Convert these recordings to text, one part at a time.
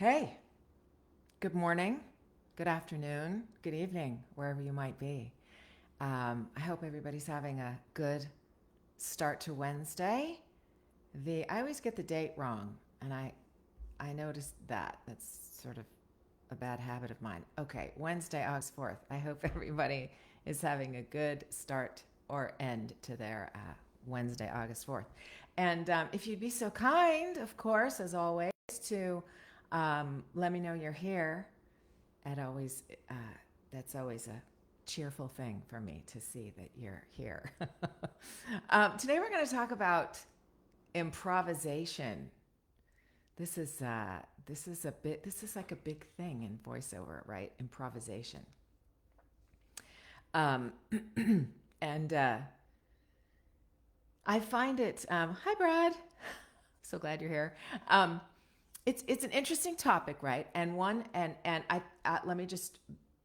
Hey, good morning, good afternoon, good evening, wherever you might be. I hope everybody's having a good start to Wednesday. I always get the date wrong, and I noticed that. That's sort of a bad habit of mine. Okay, Wednesday, August 4th. I hope everybody is having a good start or end to their Wednesday, August 4th. And if you'd be so kind, of course, as always, to let me know you're here. It always that's always a cheerful thing for me to see that you're here. Today we're going to talk about improvisation. This is like a big thing in voiceover, right? Improvisation. Um, and I find it. Hi, Brad. So glad you're here. It's an interesting topic, right? And I let me just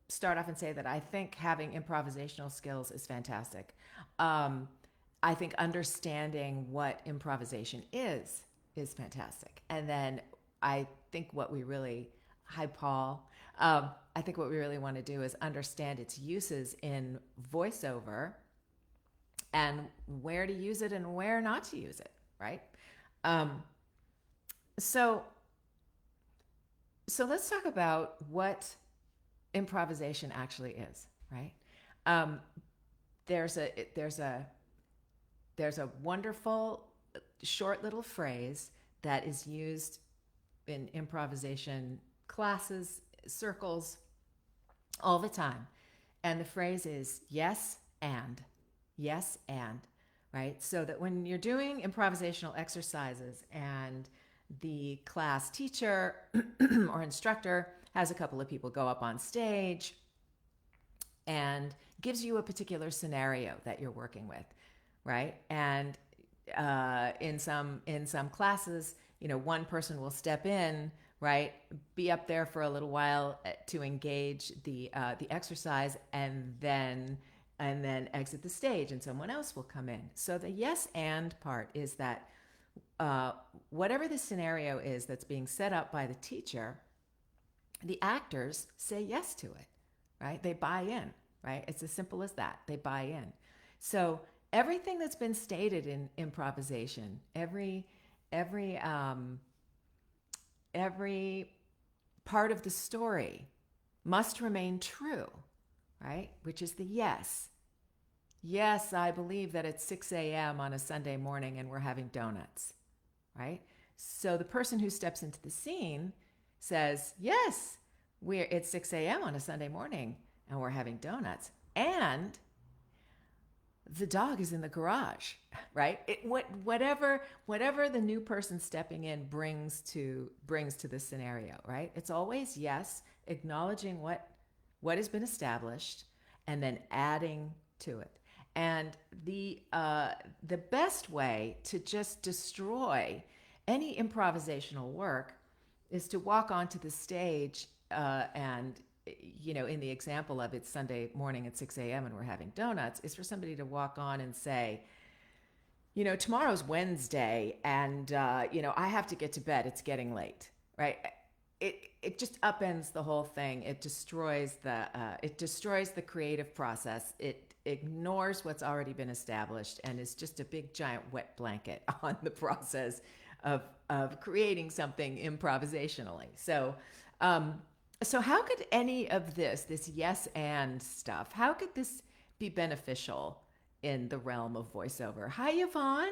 start off and say that I think having improvisational skills is fantastic. Um, I think understanding what improvisation is fantastic. And then I think what we really, hi Paul, I think what we really want to do is understand its uses in voiceover and where to use it and where not to use it, right? Um, so so let's talk about what improvisation actually is, right? Um, there's a there's a there's a wonderful short little phrase that is used in improvisation classes, circles, all the time. And the phrase is yes, and, right? So that when you're doing improvisational exercises and the class teacher or instructor has a couple of people go up on stage and gives you a particular scenario that you're working with, right? And in some classes, one person will step in, right, be up there for a little while to engage the exercise, and then exit the stage, and someone else will come in. So the yes and part is that uh, whatever the scenario is that's being set up by the teacher, the actors say yes to it, right? They buy in, right? It's as simple as that. They buy in. So everything that's been stated in improvisation, every every part of the story must remain true, right? Which is the yes. Yes, I believe that it's 6 a.m. on a Sunday morning and we're having donuts, right? So the person who steps into the scene says, yes, it's 6 a.m. on a Sunday morning and we're having donuts. And the dog is in the garage, right? Whatever the new person stepping in brings to the scenario, right? It's always yes, acknowledging what has been established, and then adding to it. And the best way to just destroy any improvisational work is to walk onto the stage and in the example of it's Sunday morning at 6 a.m. and we're having donuts, is for somebody to walk on and say, tomorrow's Wednesday and, I have to get to bed. It's getting late, right? It just upends the whole thing. It destroys the creative process. It ignores what's already been established and is just a big giant wet blanket on the process of creating something improvisationally. So how could any of this yes and stuff, how could this be beneficial in the realm of voiceover? Hi, Yvonne,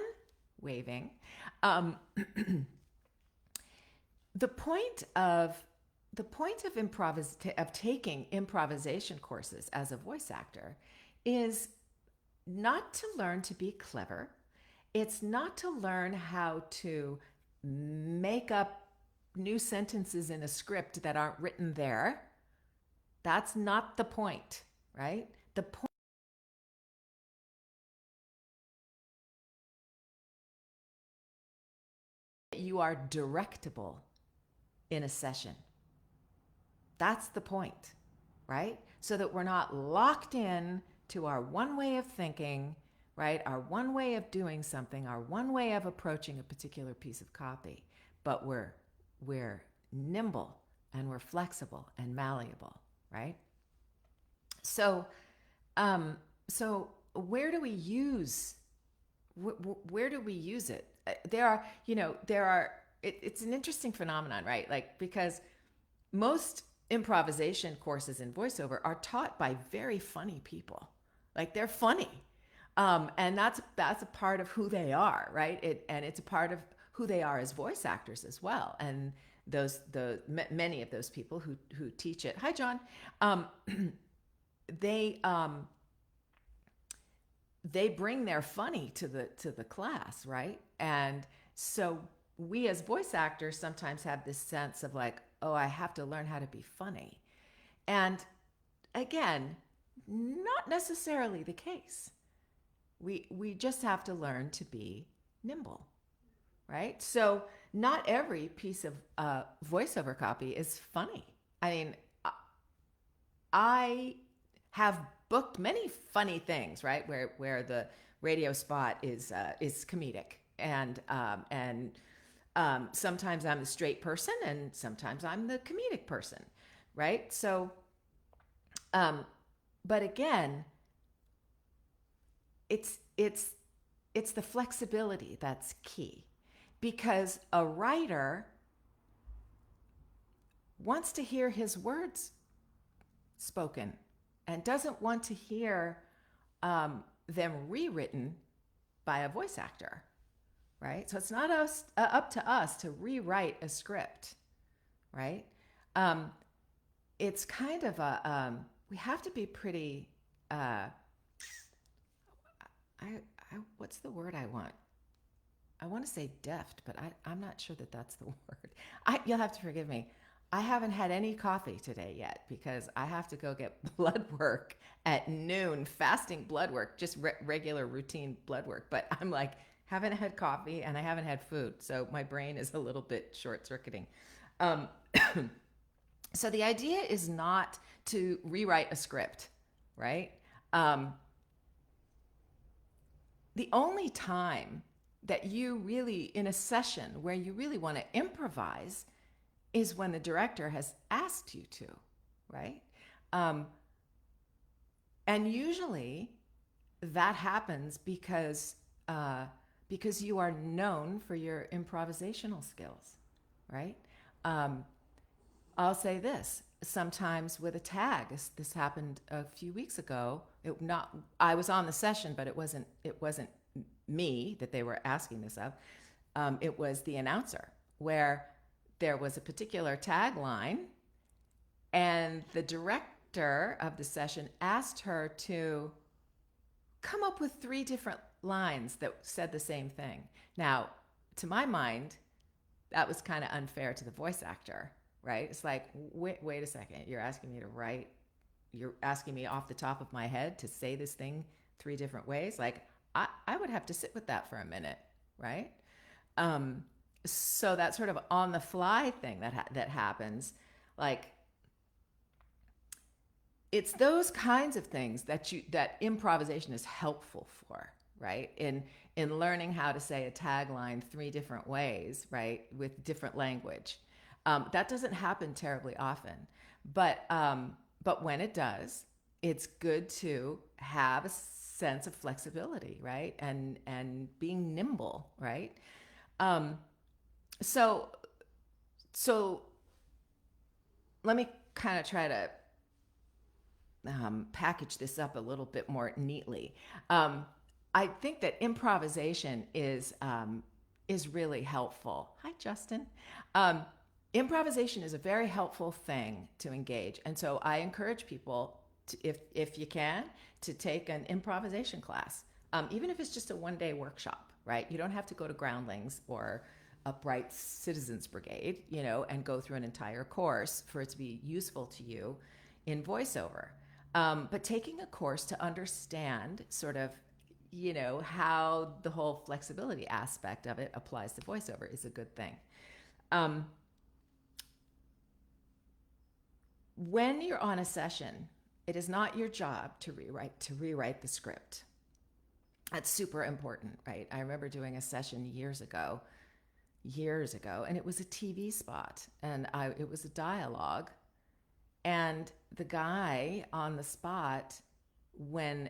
waving. Um, the point of of taking improvisation courses as a voice actor is not to learn to be clever. It's not to learn how to make up new sentences in a script that aren't written there. That's not the point, right? The point is that you are directable in a session. That's the point, right? So that we're not locked in to our one way of thinking, right? Our one way of doing something, our one way of approaching a particular piece of copy, but we're nimble and we're flexible and malleable, right? So, so where do we use where do we use it? It's an interesting phenomenon, right? Like, because most improvisation courses in voiceover are taught by very funny people. Like, they're funny. And that's a part of who they are, right? And it's a part of who they are as voice actors as well. And many of those people who teach it. Hi, John. Um, they they bring their funny to the class, right? And so we as voice actors sometimes have this sense of like, oh, I have to learn how to be funny. And again, not necessarily the case. We just have to learn to be nimble, right? So not every piece of voiceover copy is funny. I mean, I have booked many funny things, right? Where the radio spot is comedic, and sometimes I'm the straight person, and sometimes I'm the comedic person, right? So, but again, it's the flexibility that's key, because a writer wants to hear his words spoken and doesn't want to hear them rewritten by a voice actor, right? So it's not up to us to rewrite a script, right? It's kind of we have to be pretty. What's the word I want? I want to say deft, but I'm not sure that that's the word. You'll have to forgive me. I haven't had any coffee today yet because I have to go get blood work at noon, fasting blood work, just regular routine blood work. But I'm like, haven't had coffee and I haven't had food. So my brain is a little bit short circuiting. So the idea is not to rewrite a script, right? The only time that you really, in a session where you really want to improvise, is when the director has asked you to, right? And usually that happens because you are known for your improvisational skills, right? I'll say this. Sometimes with a tag, this happened a few weeks ago. I was on the session, but it wasn't me that they were asking this of. It was the announcer, where there was a particular tagline, and the director of the session asked her to come up with 3 different lines that said the same thing. Now, to my mind, that was kind of unfair to the voice actor, right? It's like, wait a second, you're asking me off the top of my head to say this thing 3 different ways? Like, I would have to sit with that for a minute, right? So that sort of on the fly thing that happens, like, it's those kinds of things that improvisation is helpful for, right? In learning how to say a tagline 3 different ways, right, with different language. That doesn't happen terribly often, but when it does, it's good to have a sense of flexibility, right, and being nimble, right? So let me kind of try to package this up a little bit more neatly. I think that improvisation is really helpful. Hi, Justin. Improvisation is a very helpful thing to engage, and so I encourage people to, if you can, to take an improvisation class, even if it's just a 1-day workshop. Right? You don't have to go to Groundlings or Upright Citizens Brigade, and go through an entire course for it to be useful to you in voiceover. But taking a course to understand sort of, how the whole flexibility aspect of it applies to voiceover is a good thing. When you're on a session, it is not your job to rewrite the script. That's super important, right? I remember doing a session years ago, years ago, and it was a TV spot, and it was a dialogue, and the guy on the spot, when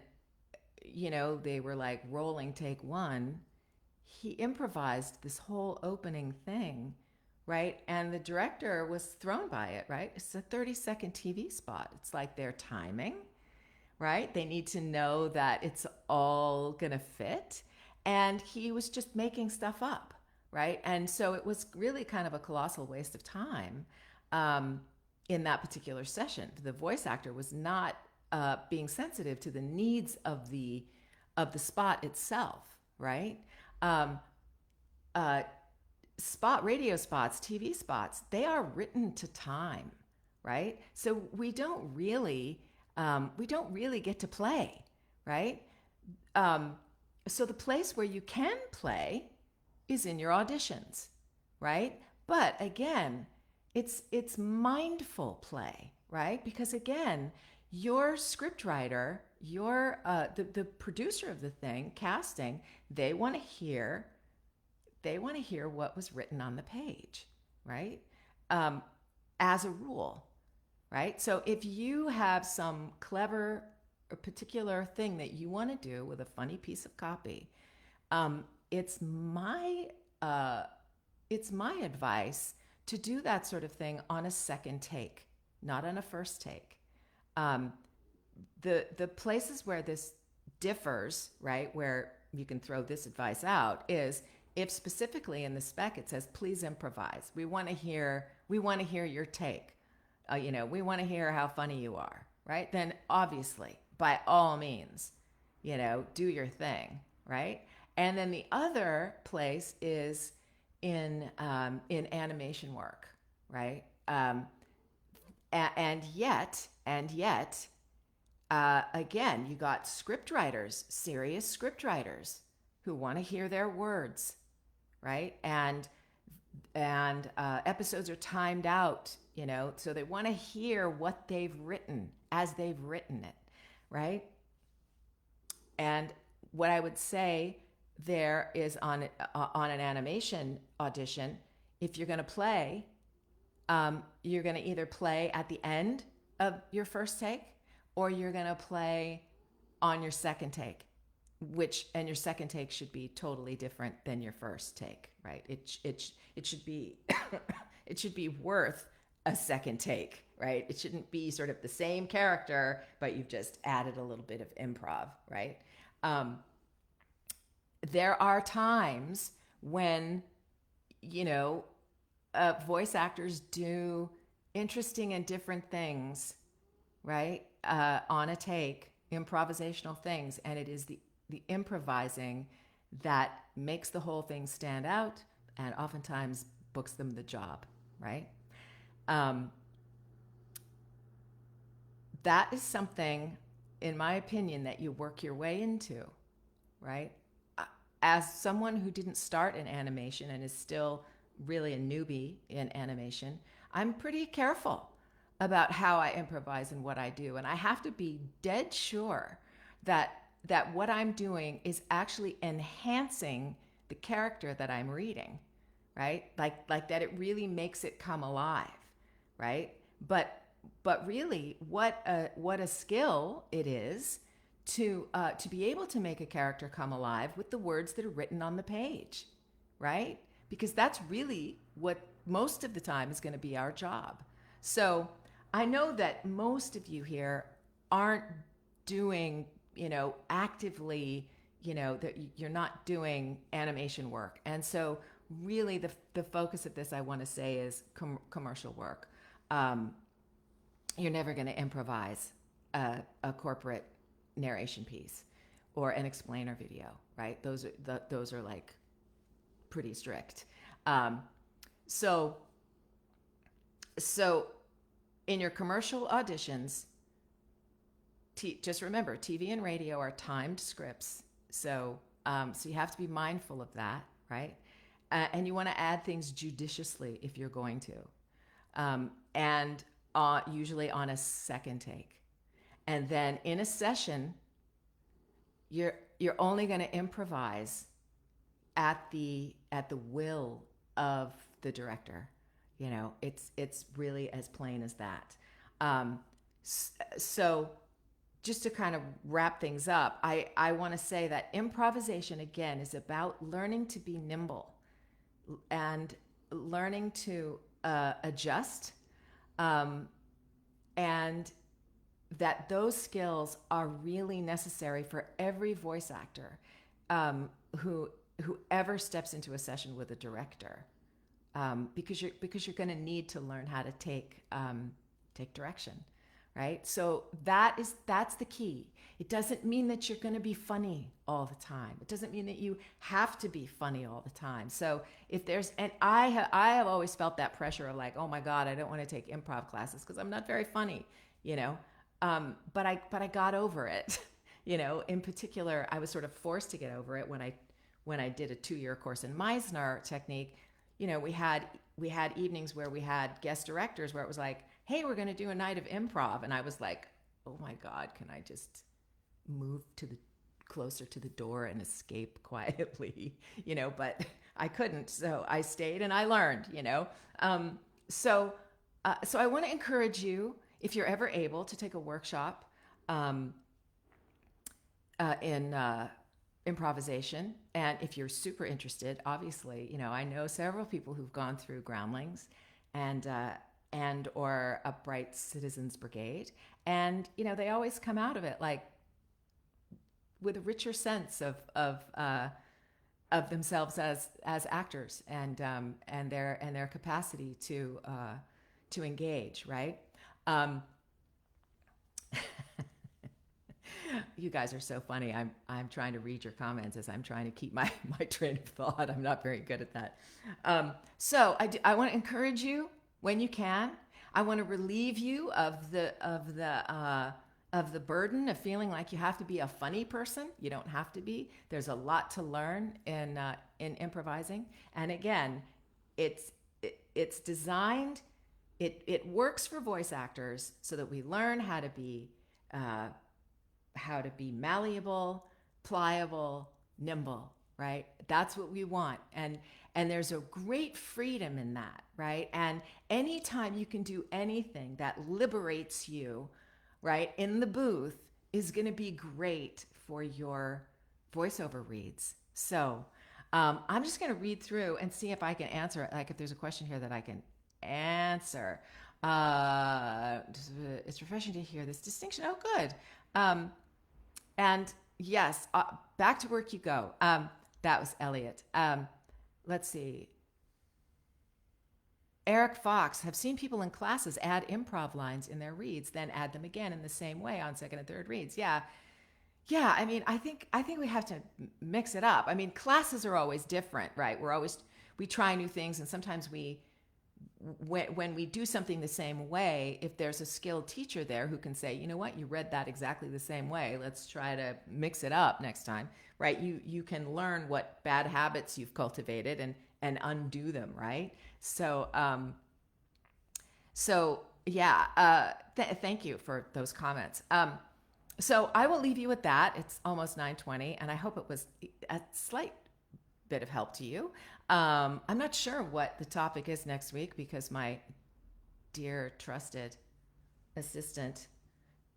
they were like rolling take one, he improvised this whole opening thing, right? And the director was thrown by it, right? It's a 30-second TV spot. It's like they're timing, right? They need to know that it's all gonna fit. And he was just making stuff up, right? And so it was really kind of a colossal waste of time in that particular session. The voice actor was not being sensitive to the needs of the spot itself, right? Um, uh, Radio spots, TV spots, they are written to time, right? So we don't really get to play, right? So the place where you can play is in your auditions, right? But again, it's mindful play, right? Because again, your scriptwriter, your the producer of the thing, casting, they want to hear what was written on the page, right? As a rule, right? So if you have some clever or particular thing that you want to do with a funny piece of copy, it's my advice to do that sort of thing on a second take, not on a first take. The places where this differs, right, where you can throw this advice out, is if specifically in the spec it says, please improvise. We want to hear your take. We want to hear how funny you are, right? Then obviously, by all means, do your thing, right? And then the other place is in animation work, right? And yet, again, you got script writers, serious script writers, who want to hear their words, right? And episodes are timed out, so they want to hear what they've written as they've written it, right? And what I would say there is on an animation audition, if you're going to play, you're going to either play at the end of your first take, or you're going to play on your second take, and your second take should be totally different than your first take, right? It should be it should be worth a second take, right? It shouldn't be sort of the same character, but you've just added a little bit of improv, right? There are times when, voice actors do interesting and different things, right? On a take, improvisational things, and it is the improvising that makes the whole thing stand out and oftentimes books them the job, right? That is something, in my opinion, that you work your way into, right? As someone who didn't start in animation and is still really a newbie in animation, I'm pretty careful about how I improvise and what I do. And I have to be dead sure that what I'm doing is actually enhancing the character that I'm reading, right? Like that it really makes it come alive, right? But really, what a skill it is to be able to make a character come alive with the words that are written on the page, right? Because that's really what most of the time is going to be our job. So I know that most of you here aren't doing, actively, that you're not doing animation work. And so really the focus of this, I want to say, is commercial work. You're never going to improvise a corporate narration piece or an explainer video, right? Those are like pretty strict. So in your commercial auditions, just remember, TV and radio are timed scripts. So you have to be mindful of that, right? And you want to add things judiciously if you're going to. And usually on a second take. And then in a session, you're only going to improvise at the will of the director. It's really as plain as that. Um, so just to kind of wrap things up, I want to say that improvisation, again, is about learning to be nimble and learning to adjust, um, and that those skills are really necessary for every voice actor, um, who whoever steps into a session with a director, because you're going to need to learn how to take direction, right? So that's the key. It doesn't mean that you're going to be funny all the time. It doesn't mean that you have to be funny all the time. So if there's, and I have always felt that pressure of like, oh my God, I don't want to take improv classes because I'm not very funny, you know. But I got over it. In particular, I was sort of forced to get over it when I did a 2-year course in Meisner technique. We had evenings where we had guest directors where it was like, hey, we're going to do a night of improv, and I was like, oh my God, can I just move closer to the door and escape quietly? But I couldn't, so I stayed and I learned. So I want to encourage you, if you're ever able, to take a workshop in improvisation. And if you're super interested, obviously, I know several people who've gone through Groundlings and or Upright Citizens Brigade, and they always come out of it like with a richer sense of themselves as actors, and their capacity to engage, right? You guys are so funny. I'm trying to read your comments as I'm trying to keep my train of thought. I'm not very good at that. So I want to encourage you when you can. I want to relieve you of the burden of feeling like you have to be a funny person. You don't have to be. There's a lot to learn in improvising. And again, it's designed. It works for voice actors so that we learn how to be malleable, pliable, nimble, right? That's what we want. And there's a great freedom in that, right? And anytime you can do anything that liberates you, right, in the booth is going to be great for your voiceover reads. So I'm just going to read through and see if I can answer it. Like if there's a question here that I can answer. It's refreshing to hear this distinction. Oh, good. And yes, back to work you go. That was Elliot. Let's see. Eric Fox, have seen people in classes add improv lines in their reads, then add them again in the same way on second and third reads. Yeah. I mean, I think we have to mix it up. I mean, classes are always different, right? We try new things, and sometimes when we do something the same way, if there's a skilled teacher there who can say, you know what, you read that exactly the same way, let's try to mix it up next time, right? You can learn what bad habits you've cultivated and undo them, right? So thank you for those comments. So I will leave you with that. It's almost 9:20, and I hope it was a slight bit of help to you. I'm not sure what the topic is next week because my dear trusted assistant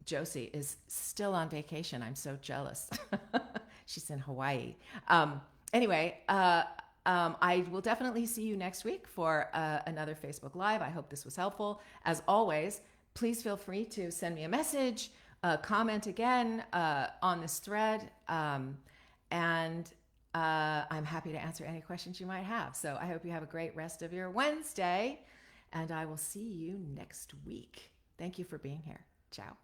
Josie is still on vacation. I'm so jealous. She's in Hawaii. Anyway, I will definitely see you next week for another Facebook Live. I hope this was helpful. As always, please feel free to send me a message, comment again on this thread, and I'm happy to answer any questions you might have. So I hope you have a great rest of your Wednesday, and I will see you next week. Thank you for being here. Ciao.